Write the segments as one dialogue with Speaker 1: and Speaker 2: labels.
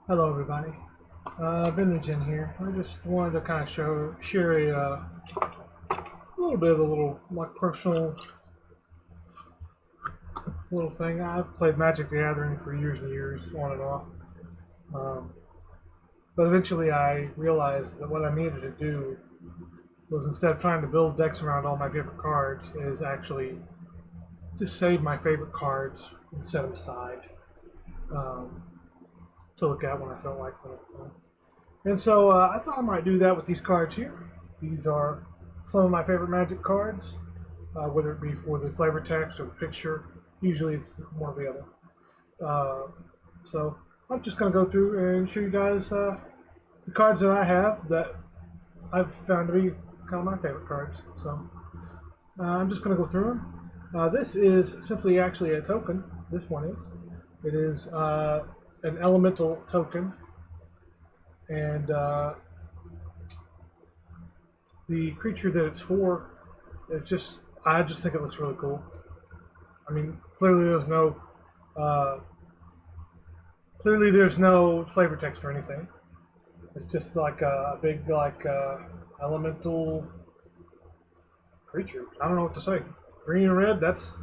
Speaker 1: Hello, everybody. BenRegen here. I just wanted to kind of share a little bit of a little like personal little thing. I've played Magic the Gathering for years and years, on and off. Um, but eventually, I realized that what I needed to do was, instead of trying to build decks around all my favorite cards, is actually just save my favorite cards and set them aside um, to look at when I felt like them. And so I thought I might do that with these cards here. These are some of my favorite Magic cards, whether it be for the flavor text or the picture. Usually it's one or the other. So I'm just going to go through and show you guys the cards that I have that I've found to be kind of my favorite cards. So I'm just going to go through them. This is simply actually a token. This one is. It is an elemental token. And the creature that it's for, I just think it looks really cool. I mean, clearly there's no flavor text or anything. It's just like a big elemental creature. I don't know what to say. Green and red. That's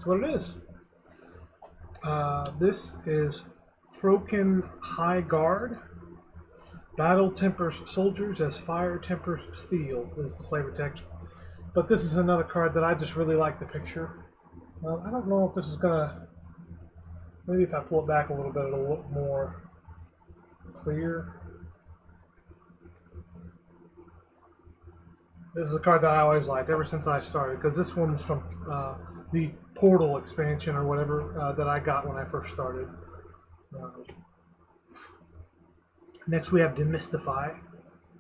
Speaker 1: what it is. This is Troken High Guard. Battle tempers soldiers as fire tempers steel is the flavor text. But this is another card that I just really like the picture. I don't know if this is gonna. Maybe if I pull it back a little bit, it'll look more clear. This is a card that I always liked ever since I started, because this one was from the Portal expansion or whatever that I got when I first started. Next we have Demystify,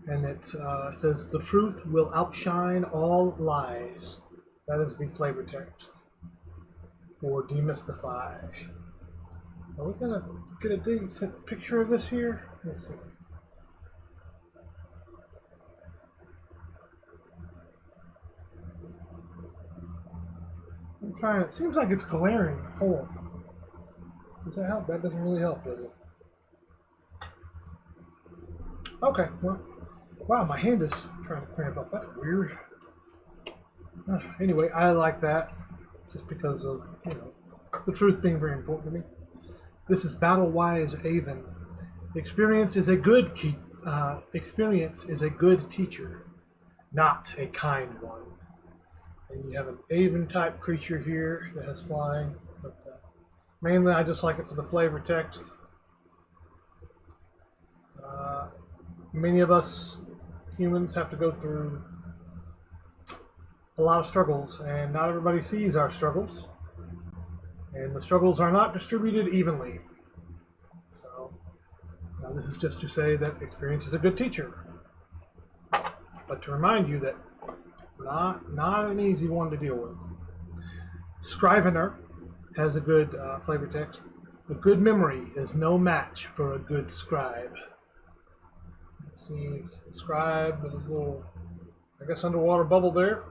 Speaker 1: and it says, "The truth will outshine all lies." That is the flavor text for Demystify. Are we going to get a decent picture of this here? Let's see. I'm trying. It seems like it's glaring. Hold on. Does that help? That doesn't really help, does it? Okay, well, wow, my hand is trying to cramp up. That's weird. Anyway, I like that just because of, the truth being very important to me. This is Battle-Wise Aven. Experience is a good teacher, not a kind one. And you have an Aven type creature here that has flying. But mainly, I just like it for the flavor text. Many of us humans have to go through a lot of struggles, and not everybody sees our struggles. And the struggles are not distributed evenly. So, this is just to say that experience is a good teacher. But to remind you that not an easy one to deal with. Scrivener has a good flavor text. A good memory is no match for a good scribe. See, scribe with his little, I guess, underwater bubble there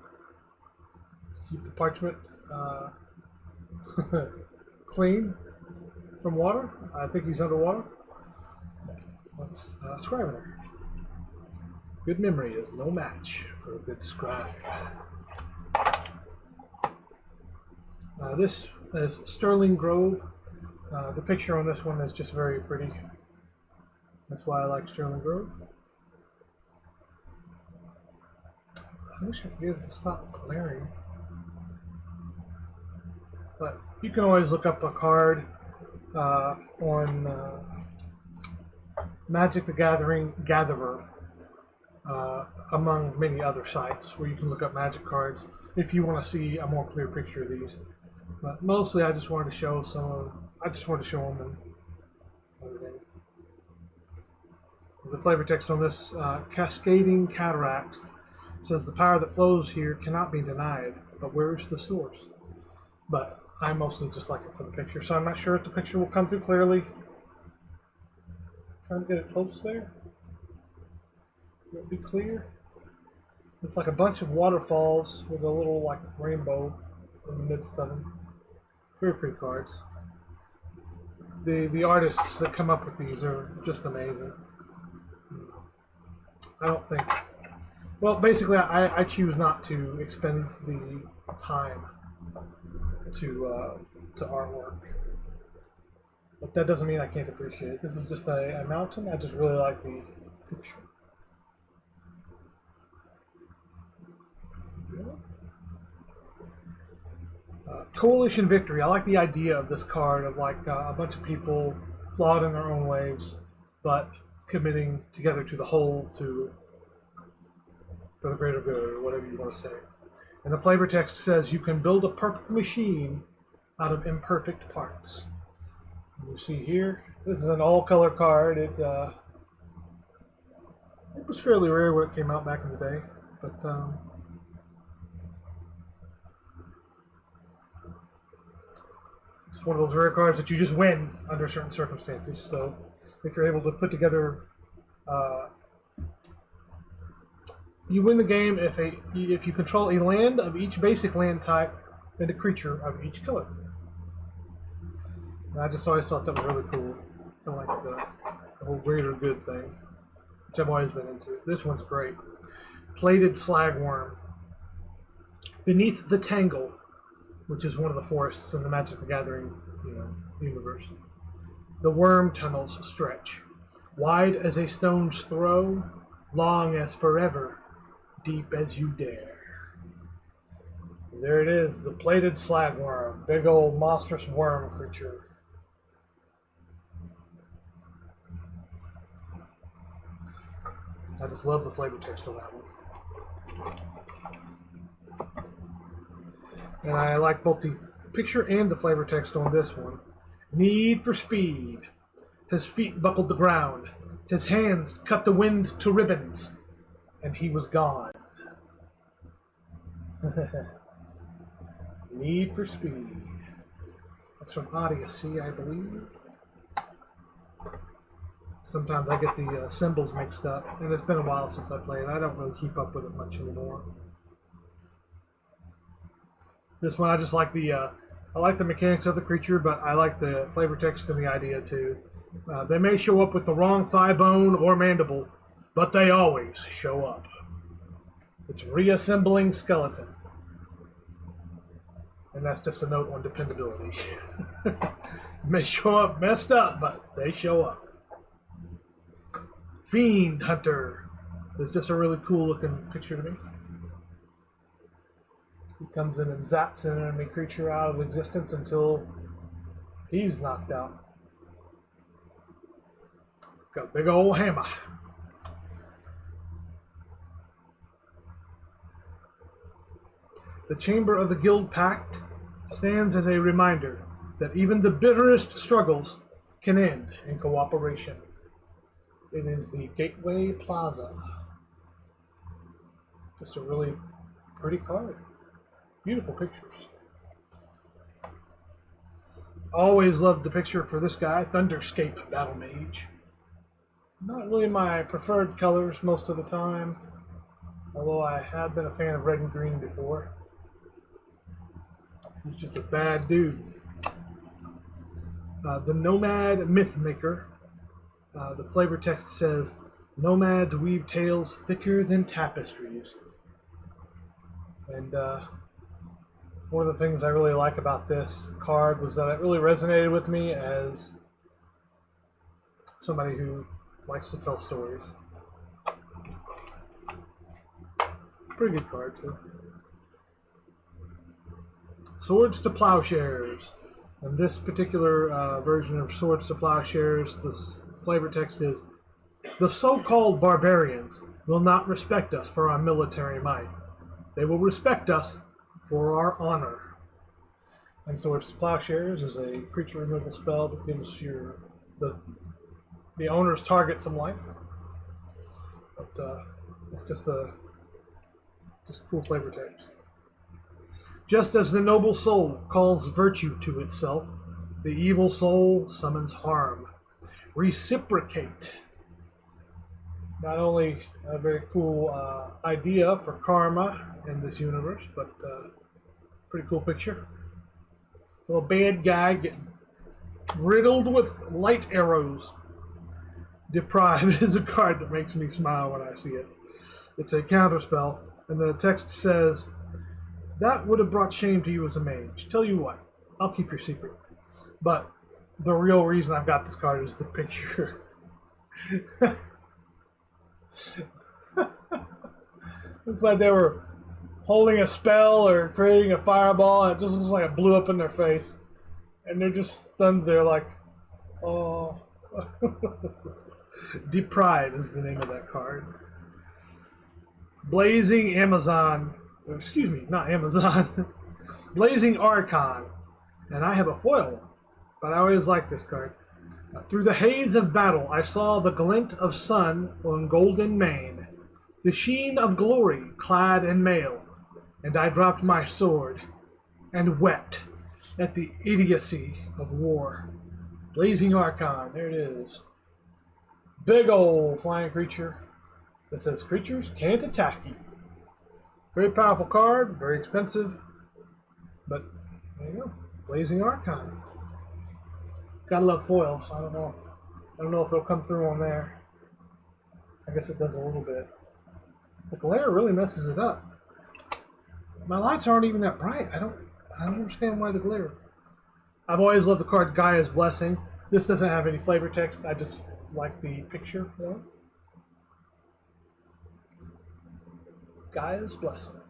Speaker 1: to keep the parchment clean from water. I think he's underwater. That's Scrivener. Good memory is no match for a good scribe. This is Sterling Grove. The picture on this one is just very pretty. That's why I like Sterling Grove. I wish I could get it to stop glaring. But you can always look up a card on Magic the Gathering Gatherer, among many other sites where you can look up Magic cards if you want to see a more clear picture of these. But mostly, I just wanted to show them and everything. The flavor text on this, Cascading Cataracts, says the power that flows here cannot be denied, but where's the source? But I mostly just like it for the picture, so I'm not sure if the picture will come through clearly. Trying to get it close there. Will it be clear? It's like a bunch of waterfalls with a little like rainbow in the midst of them. Very pretty cards. the artists that come up with these are just amazing. I don't think. Well, basically, I choose not to expend the time to artwork, but that doesn't mean I can't appreciate it. This is just a mountain. I just really like the picture. Coalition Victory. I like the idea of this card of like a bunch of people flawed in their own ways, but committing together to the whole for the greater good, or whatever you want to say. And the flavor text says you can build a perfect machine out of imperfect parts. And you see here, this is an all-color card. It was fairly rare when it came out back in the day, but it's one of those rare cards that you just win under certain circumstances. So if you're able to put together, you win the game if you control a land of each basic land type and a creature of each color. And I just always thought that was really cool. I like the whole greater good thing, which I've always been into. This one's great. Plated Slagworm. Beneath the Tangle, which is one of the forests in the Magic the Gathering, universe. The worm tunnels stretch, wide as a stone's throw, long as forever, deep as you dare. There it is, the Plated Slagworm, big old monstrous worm creature. I just love the flavor text on that one. And I like both the picture and the flavor text on this one. Need for speed. His feet buckled the ground. His hands cut the wind to ribbons. And he was gone. Need for speed. That's from Odyssey, I believe. Sometimes I get the symbols mixed up. And it's been a while since I played. I don't really keep up with it much anymore. This one, I just like I like the mechanics of the creature, but I like the flavor text and the idea too. They may show up with the wrong thigh bone or mandible, but they always show up. It's reassembling skeleton. And that's just a note on dependability. May show up messed up, but they show up. Fiend Hunter. It's just a really cool looking picture to me. He comes in and zaps an enemy creature out of existence until he's knocked out. Got a big old hammer. The Chamber of the Guild Pact stands as a reminder that even the bitterest struggles can end in cooperation. It is the Gateway Plaza. Just a really pretty card. Beautiful pictures. Always loved the picture for this guy, Thunderscape Battle Mage. Not really my preferred colors most of the time, although I have been a fan of red and green before. He's just a bad dude. The Nomad Mythmaker. The flavor text says, Nomads weave tales thicker than tapestries. And one of the things I really like about this card was that it really resonated with me as somebody who likes to tell stories. Pretty good card, too. Swords to Plowshares. In this particular version of Swords to Plowshares, the flavor text is, the so-called barbarians will not respect us for our military might. They will respect us for our honor. And Swords to Plowshares is a creature removal spell that gives the owner's target some life. But it's just cool flavor text. Just as the noble soul calls virtue to itself, the evil soul summons harm. Reciprocate. Not only a very cool idea for karma in this universe, but pretty cool picture. Little bad guy getting Riddled with light arrows. Deprive is a card that makes me smile when I see it. It's a counterspell, and the text says, "That would have brought shame to you as a mage. Tell you what, I'll keep your secret." But the real reason I've got this card is the picture. It's like they were holding a spell or creating a fireball, and it just looks like it blew up in their face. And they're just stunned there like, oh. Deprive is the name of that card. Blazing Amazon. Excuse me, not Amazon. Blazing Archon. And I have a foil, but I always like this card. Through the haze of battle, I saw the glint of sun on golden mane, the sheen of glory clad in mail, and I dropped my sword and wept at the idiocy of war. Blazing Archon, there it is. Big old flying creature that says creatures can't attack you. Very powerful card, very expensive, but there you go. Blazing Archon. Gotta love foils. I don't know if it'll come through on there. I guess it does a little bit. The glare really messes it up. My lights aren't even that bright. I don't understand why the glare. I've always loved the card Gaia's Blessing. This doesn't have any flavor text. I just like the picture. You know? Gaia's Blessing.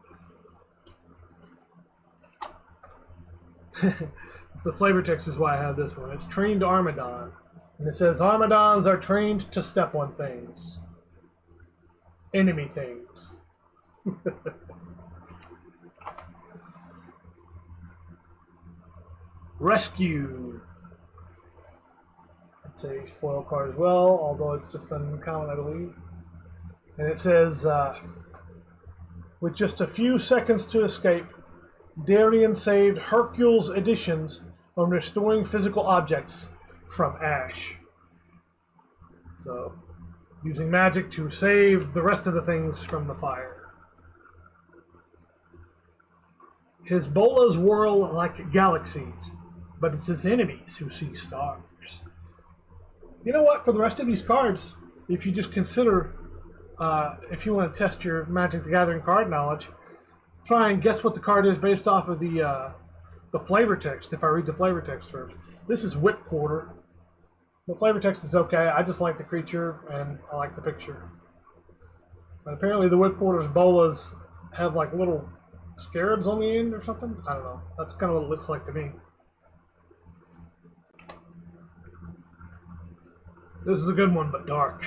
Speaker 1: The flavor text is why I have this one. It's Trained Armadon. And it says, Armadons are trained to step on things. Enemy things. Rescue. It's a foil card as well, although it's just uncommon, I believe. And it says, with just a few seconds to escape, Darian saved Hercule's editions on restoring physical objects from ash. So, using magic to save the rest of the things from the fire. His bolas whirl like galaxies, but it's his enemies who see stars. You know what? For the rest of these cards, if you just consider, if you want to test your Magic the Gathering card knowledge, try and guess what the card is based off of the flavor text, if I read the flavor text first. This is Whip Quarter. The flavor text is okay. I just like the creature, and I like the picture. And apparently the Whip Quarter's bolas have like little scarabs on the end or something. I don't know. That's kind of what it looks like to me. This is a good one, but dark.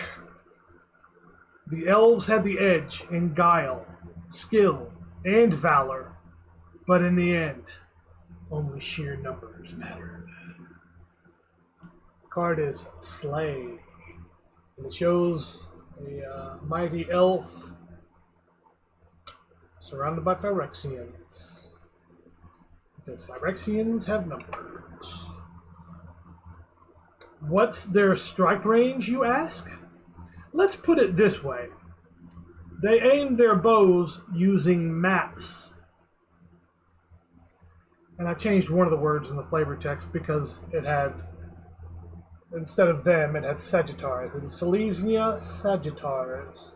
Speaker 1: The elves had the edge in guile, skill, and valor, but in the end, only sheer numbers mattered. The card is Slay, and it shows a mighty elf surrounded by Phyrexians, because Phyrexians have numbers. What's their strike range, you ask? Let's put it this way. They aim their bows using maps. And I changed one of the words in the flavor text because it had, instead of them, it had Sagittarius. It is Selesnya Sagittarius.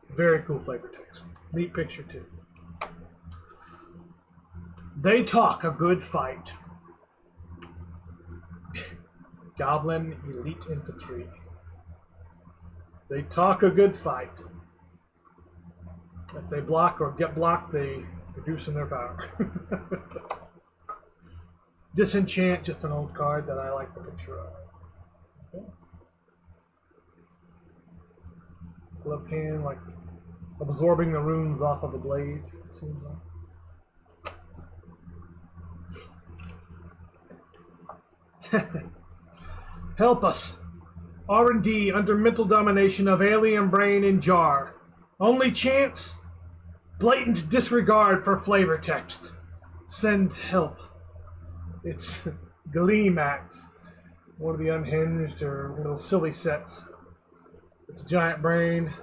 Speaker 1: Very cool flavor text. Neat picture, too. They talk a good fight. Goblin Elite Infantry. They talk a good fight. If they block or get blocked, they reduce in their power. Disenchant, just an old card that I like the picture of. Okay. Left hand, like absorbing the runes off of the blade, it seems like. Help us. R&D under mental domination of alien brain in jar. Only chance? Blatant disregard for flavor text. Send help. It's Gleemax. One of the unhinged or little silly sets. It's a giant brain.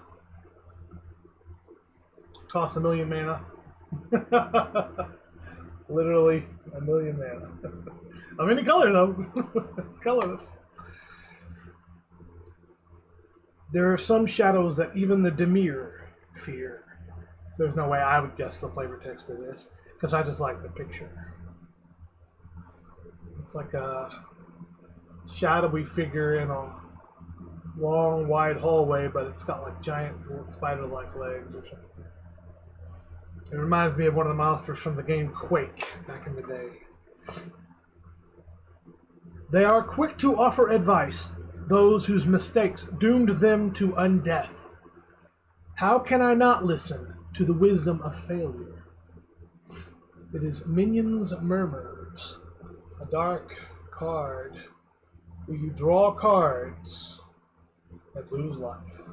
Speaker 1: Costs 1,000,000 mana. Literally a million mana. Of any color, though. Colorless. There are some shadows that even the Demir fear. There's no way I would guess the flavor text of this, because I just like the picture. It's like a shadowy figure in a long, wide hallway, but it's got like giant spider-like legs or something. It reminds me of one of the monsters from the game Quake back in the day. They are quick to offer advice, those whose mistakes doomed them to undeath. How can I not listen to the wisdom of failure? It is Minions Murmurs, a dark card where you draw cards that lose life.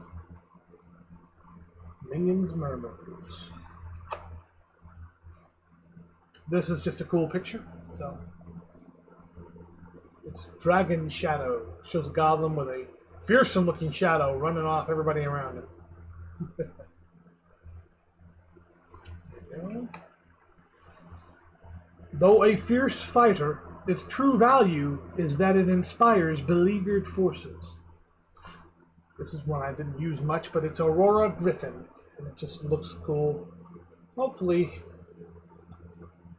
Speaker 1: Minions Murmurs. This is just a cool picture, so it's Dragon Shadow. It shows a goblin with a fearsome looking shadow running off everybody around him. Though a fierce fighter, its true value is that it inspires beleaguered forces. This is one I didn't use much, but it's Aurora Griffin, and it just looks cool. Hopefully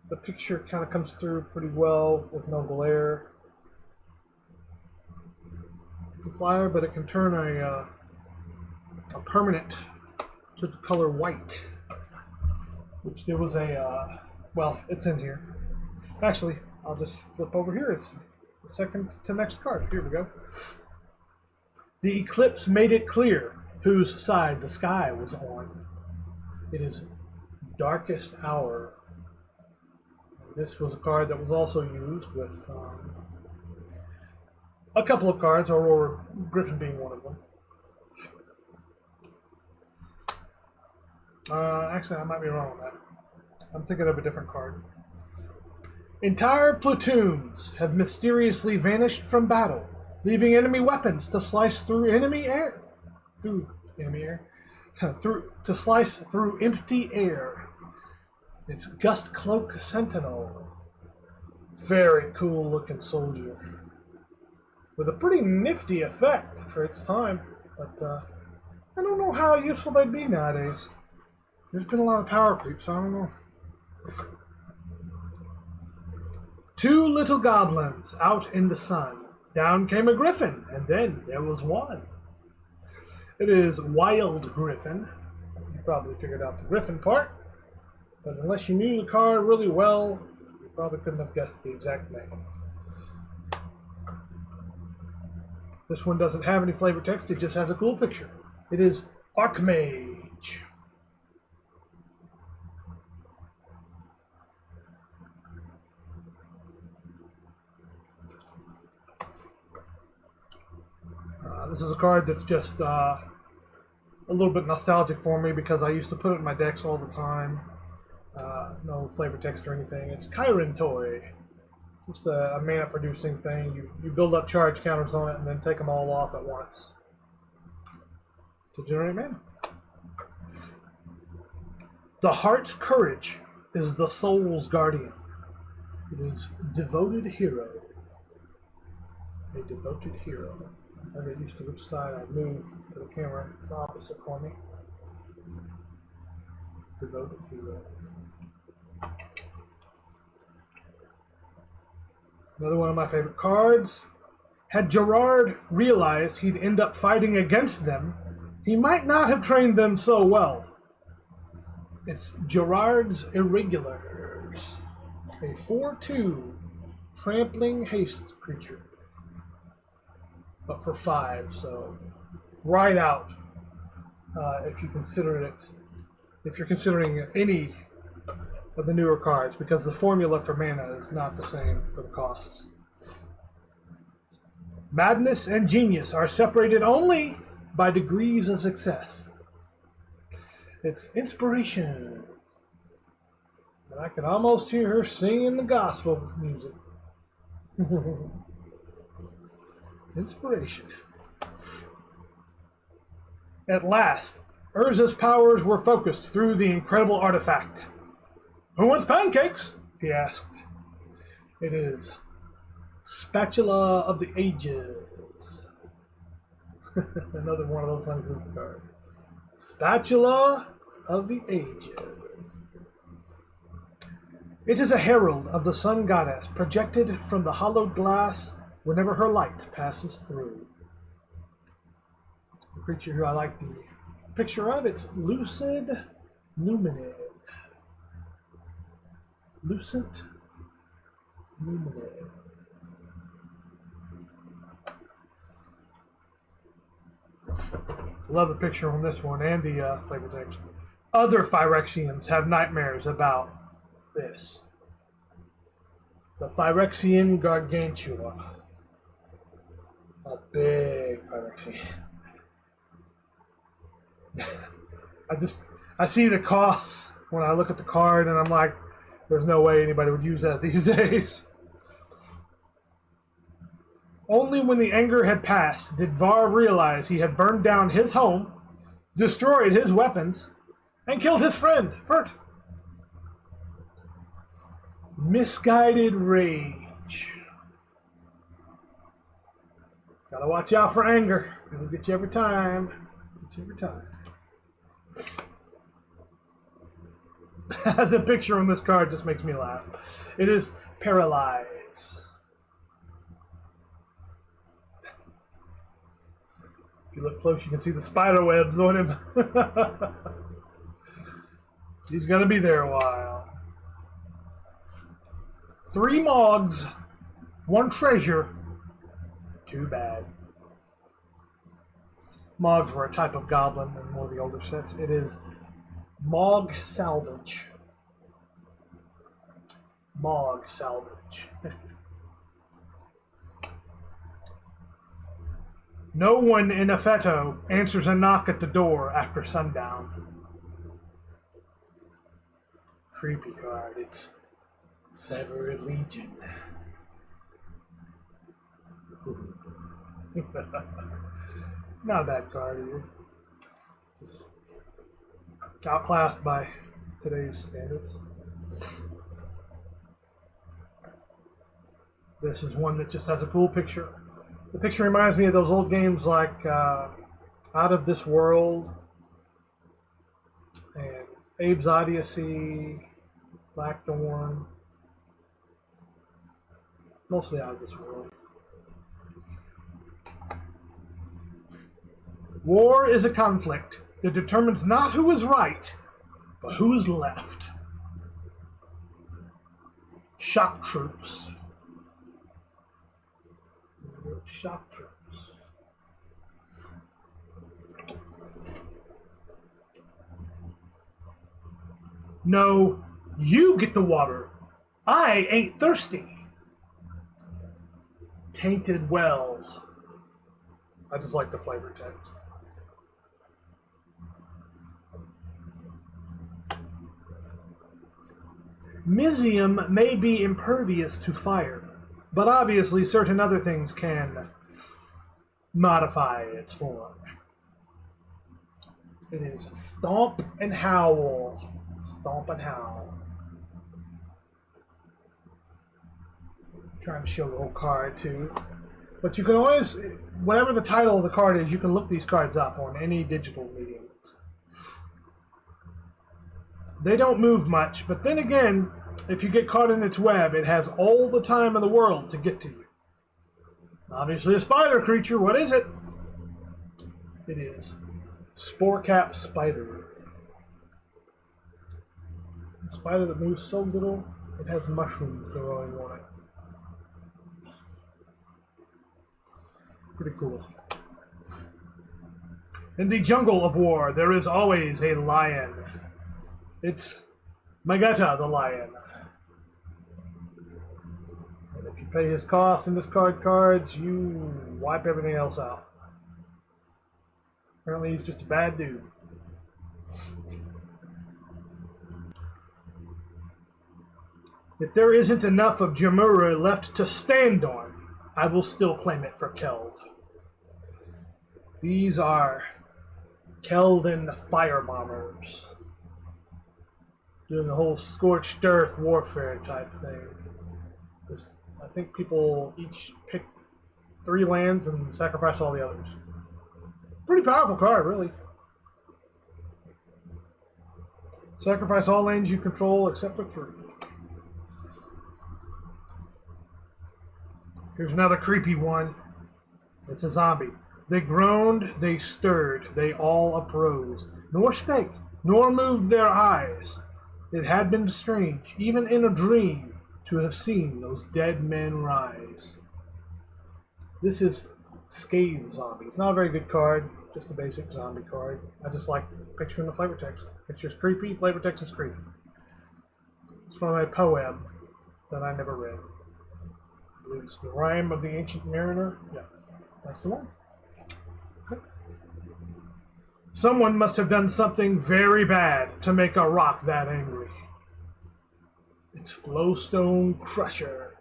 Speaker 1: the picture kind of comes through pretty well with no glare. It's a flyer, but it can turn a permanent to the color white, which there was a, well, it's in here. Actually, I'll just flip over here. It's the second to next card. Here we go. The eclipse made it clear whose side the sky was on. It is Darkest Hour. This was a card that was also used with a couple of cards, Aurora Griffin being one of them. Actually, I might be wrong on that. I'm thinking of a different card. Entire platoons have mysteriously vanished from battle, leaving enemy weapons to slice through enemy air. To slice through empty air. It's Gust Cloak Sentinel. Very cool looking soldier. With a pretty nifty effect for its time. But I don't know how useful they'd be nowadays. There's been a lot of power creep, so I don't know. Two little goblins out in the sun. Down came a griffin, and then there was one. It is Wild Griffin. You probably figured out the griffin part. But unless you knew the card really well, you probably couldn't have guessed the exact name. This one doesn't have any flavor text, it just has a cool picture. It is Archmage. This is a card that's just a little bit nostalgic for me because I used to put it in my decks all the time. No flavor text or anything. It's Chiron Toy. Just a mana producing thing. You build up charge counters on it and then take them all off at once to generate mana. The Heart's Courage is the Soul's Guardian. It is Devoted Hero. A devoted hero. I get used to which side I move for the camera. It's opposite for me. Devoted hero. Another one of my favorite cards. Had Gerard realized he'd end up fighting against them, he might not have trained them so well. It's Gerard's Irregulars. A 4/2 trampling haste creature. But for 5, so right out if you consider it, if you're considering any of the newer cards, because the formula for mana is not the same for the costs. Madness and genius are separated only by degrees of success. It's Inspiration. And I can almost hear her singing the gospel music. Inspiration. At last, Urza's powers were focused through the incredible artifact. Who wants pancakes? he asked. It is Spatula of the Ages. Another one of those ungrouped cards. Spatula of the Ages. It is a herald of the sun goddess, projected from the hollowed glass whenever her light passes through. The creature who I like the picture of, it's Lucid Luminid. Lucent Luminid. Love the picture on this one and the flavor text. Other Phyrexians have nightmares about this. The Phyrexian Gargantua. A big Phyrexian. I see the costs when I look at the card and I'm like, there's no way anybody would use that these days. Only when the anger had passed did Varv realize he had burned down his home, destroyed his weapons, and killed his friend, Fert. Misguided rage. Gotta watch out for anger. It'll get you every time. Get you every time. The picture on this card just makes me laugh. It is Paralyze. If you look close, you can see the spider webs on him. He's gonna be there a while. 3 Mogs, 1 treasure, 2 bad. Mogs were a type of goblin in one of the older sets. It is Mog Salvage. Mog Salvage. No one in Effetto answers a knock at the door after sundown. Creepy card. It's Severed Legion. Not a bad card either. Just outclassed by today's standards. This is one that just has a cool picture. The picture reminds me of those old games like Out of This World and Abe's Odyssey, Blackthorn. Mostly Out of This World. War is a conflict that determines not who is right, but who is left. Shock troops. Shock troops. No, you get the water. I ain't thirsty. Tainted well. I just like the flavor text. Mizium may be impervious to fire, but obviously certain other things can modify its form. It is Stomp and Howl. Stomp and Howl. I'm trying to show the whole card too. But you can always, whatever the title of the card is, you can look these cards up on any digital mediums. They don't move much, but then again, if you get caught in its web, it has all the time in the world to get to you. Obviously a spider creature. What is it? It is Sporecap Spider. A spider that moves so little, it has mushrooms growing on it. Pretty cool. In the jungle of war, there is always a lion. It's Magetta the lion. And if you pay his cost and discard cards, you wipe everything else out. Apparently he's just a bad dude. If there isn't enough of Jamura left to stand on, I will still claim it for Keld. These are Kelden Firebombers. doing the whole scorched earth warfare type thing. I think people each pick 3 lands and sacrifice all the others. Pretty powerful card, really. Sacrifice all lands you control except for 3. Here's another creepy one. It's a zombie. They groaned, they stirred, they all uprose, nor spake, nor moved their eyes. It had been strange, even in a dream, to have seen those dead men rise. This is Scathe Zombie. It's not a very good card, just a basic zombie card. I just like the picture in the flavor text. Picture's creepy, flavor text is creepy. It's from a poem that I never read. I believe it's The Rime of the Ancient Mariner. Yeah, that's the one. Okay. Someone must have done something very bad to make a rock that angry. It's Flowstone Crusher.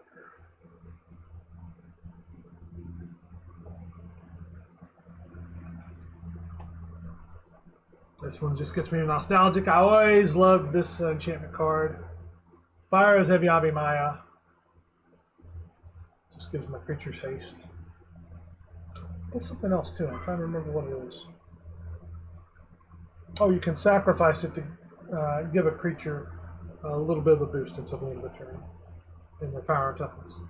Speaker 1: This one just gets me nostalgic. I always loved this enchantment card. Fire is Eviabi Maya. Just gives my creatures haste. There's something else too. I'm trying to remember what it is. Oh, you can sacrifice it to give a creature a little bit of a boost until the end of the turn in their power and toughness.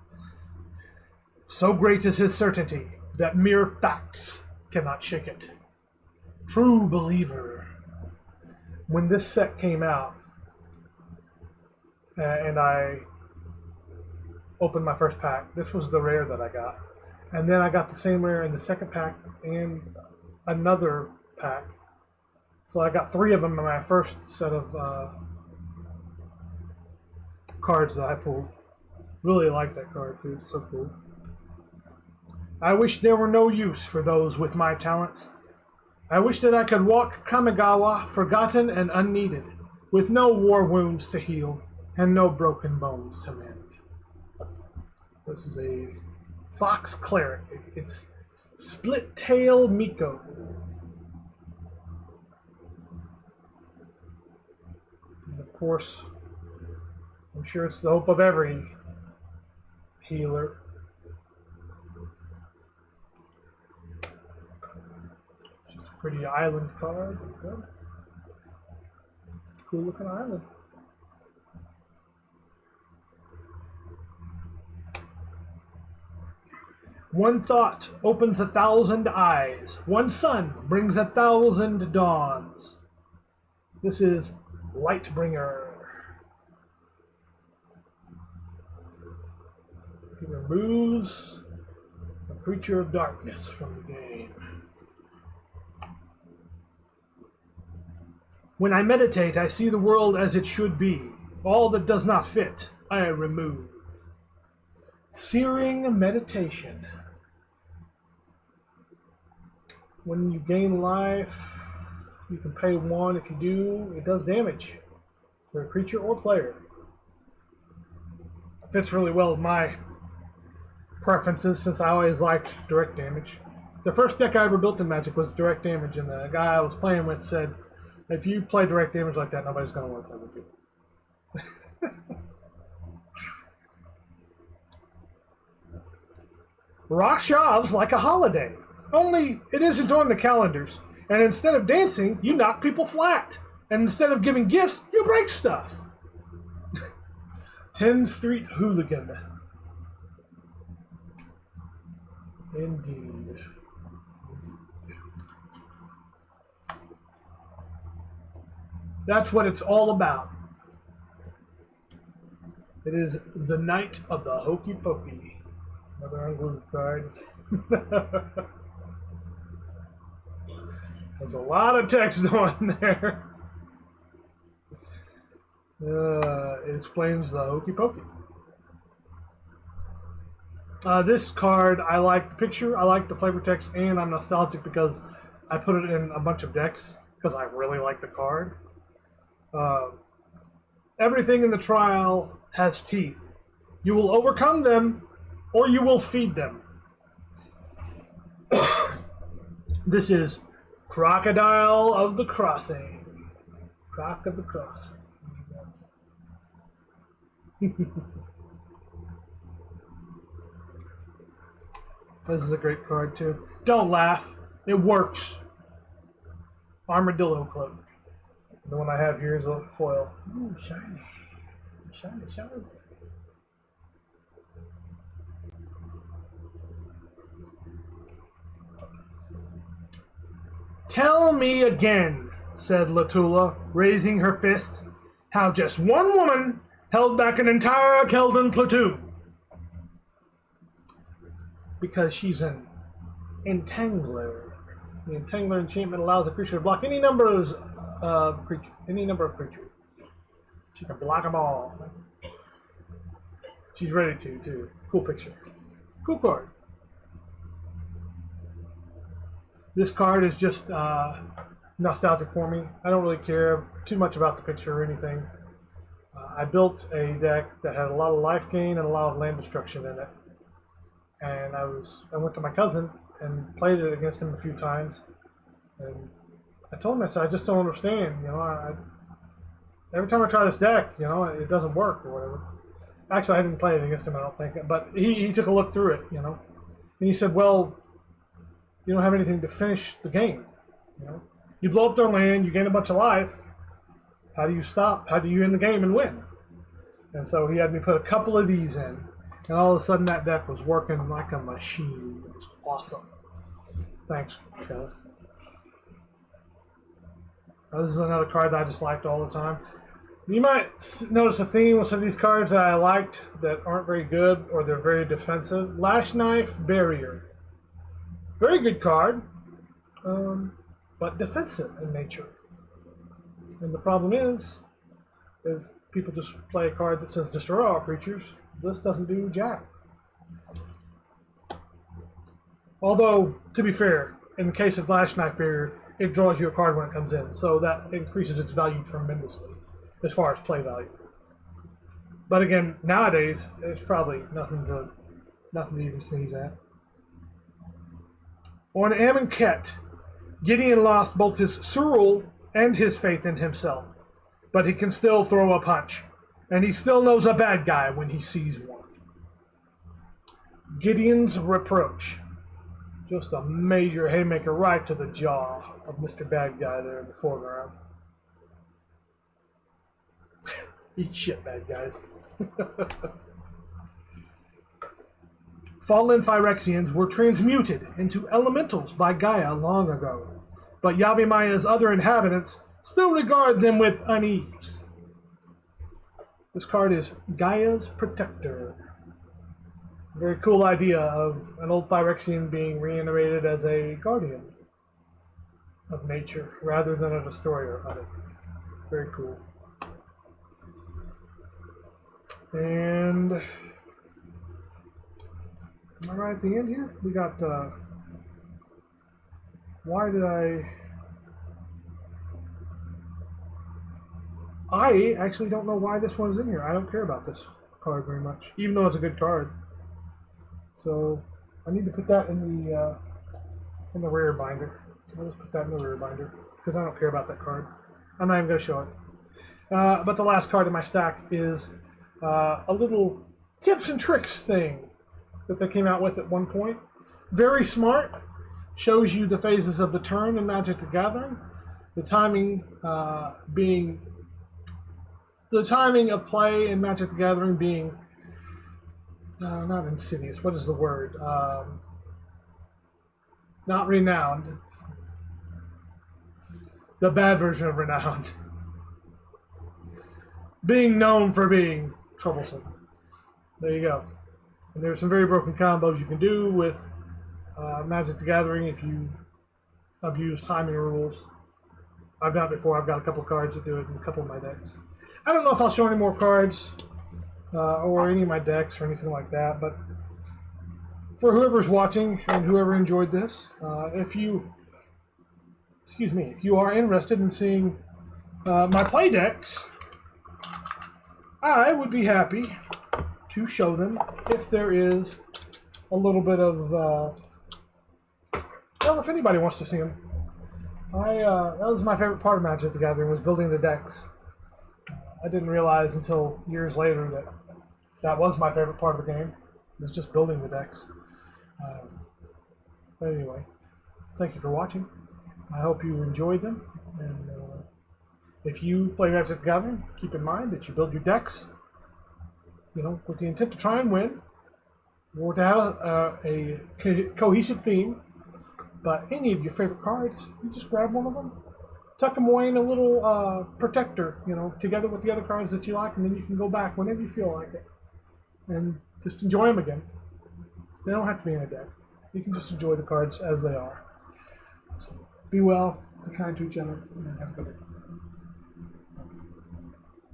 Speaker 1: So great is his certainty that mere facts cannot shake it. True believer. When this set came out, and I opened my first pack, this was the rare that I got. And then I got the same rare in the second pack and another pack. So I got 3 of them in my first set of cards that I pulled. Really like that card too, it's so cool. I wish there were no use for those with my talents. I wish that I could walk Kamigawa, forgotten and unneeded, with no war wounds to heal, and no broken bones to mend. This is a Fox Cleric. It's Split Tail Miko. And of course, I'm sure it's the hope of every healer. Just a pretty island card. Cool looking island. One thought opens 1,000 eyes. One sun brings 1,000 dawns. This is Lightbringer. He removes a creature of darkness from the game. When I meditate, I see the world as it should be. All that does not fit, I remove. Searing Meditation. When you gain life, you can pay 1. If you do, it does damage to a creature or player. It fits really well with my preferences since I always liked direct damage. The first deck I ever built in Magic was direct damage, and the guy I was playing with said, if you play direct damage like that, nobody's going to want to play with you. Rakshav's like a holiday. Only it isn't on the calendars. And instead of dancing, you knock people flat. And instead of giving gifts, you break stuff. 10th Street Hooligan. Indeed. That's what it's all about. It is the Night of the Hokey Pokey. Another unglued card. There's a lot of text on there. It explains the Hokey Pokey. This card, I like the picture, I like the flavor text, and I'm nostalgic because I put it in a bunch of decks because I really like the card. Everything in the trial has teeth. You will overcome them, or you will feed them. This is Crocodile of the Crossing. Croc of the Crossing. This is a great card too. Don't laugh. It works. Armadillo Cloak. The one I have here is a foil. Ooh, shiny. Shiny, shiny. Tell me again, said Latula, raising her fist, how just one woman held back an entire Keldon platoon. Because she's an Entangler. The Entangler enchantment allows a creature to block any number of creatures. She can block them all. She's ready to, too. Cool picture. Cool card. This card is just nostalgic for me. I don't really care too much about the picture or anything. I built a deck that had a lot of life gain and a lot of land destruction in it. And I went to my cousin and played it against him a few times. And I told him, I said, I just don't understand. You know, every time I try this deck, you know, it doesn't work or whatever. Actually, I didn't play it against him, I don't think. But he took a look through it, you know. And he said, well, you don't have anything to finish the game. You know, you blow up their land, you gain a bunch of life. How do you stop? How do you end the game and win? And so he had me put a couple of these in. And all of a sudden, that deck was working like a machine. It was awesome. Thanks, guys. This is another card that I just liked all the time. You might notice a theme with some of these cards that I liked that aren't very good or they're very defensive. Lash Knife Barrier. Very good card, but defensive in nature. And the problem is, if people just play a card that says destroy all creatures, this doesn't do jack. Although, to be fair, in the case of Lash Knife Barrier, it draws you a card when it comes in, so that increases its value tremendously as far as play value. But again, nowadays, it's probably nothing to even sneeze at. On Amonkhet, Gideon lost both his Surul and his faith in himself, but he can still throw a punch, and he still knows a bad guy when he sees one. Gideon's Reproach. Just a major haymaker right to the jaw of Mr. Bad Guy there in the foreground. Eat shit, bad guys. Fallen Phyrexians were transmuted into elementals by Gaia long ago, but Yavimaya's other inhabitants still regard them with unease. This card is Gaia's Protector. Very cool idea of an old Phyrexian being reanimated as a guardian of nature rather than a destroyer of it. Very cool. And am I right at the end here? We got why did I actually don't know why this one's in here. I don't care about this card very much, even though it's a good card. So I need to put that in the rare binder. I'll just put that in the rare binder because I don't care about that card. I'm not even going to show it. But the last card in my stack is a little tips and tricks thing that they came out with at one point. Very smart. Shows you the phases of the turn in Magic the Gathering. The timing of play in Magic the Gathering being not insidious. What is the word? Not renowned. The bad version of renowned. Being known for being troublesome. There you go. And there's some very broken combos you can do with Magic the Gathering if you abuse timing rules. I've done it before. I've got a couple cards that do it in a couple of my decks. I don't know if I'll show any more cards or any of my decks or anything like that, but for whoever's watching and whoever enjoyed this, if you are interested in seeing my play decks, I would be happy to show them if there is a little bit of, well, if anybody wants to see them. That was my favorite part of Magic the Gathering, was building the decks. I didn't realize until years later that that was my favorite part of the game. Was just building the decks. But anyway, thank you for watching. I hope you enjoyed them. And if you play Magic the Gathering, keep in mind that you build your decks, with the intent to try and win, or to have a cohesive theme. But any of your favorite cards, you just grab one of them, tuck them away in a little protector, together with the other cards that you like, and then you can go back whenever you feel like it. And just enjoy them again. They don't have to be in a deck. You can just enjoy the cards as they are. So be well, be kind to each other, and have a good day.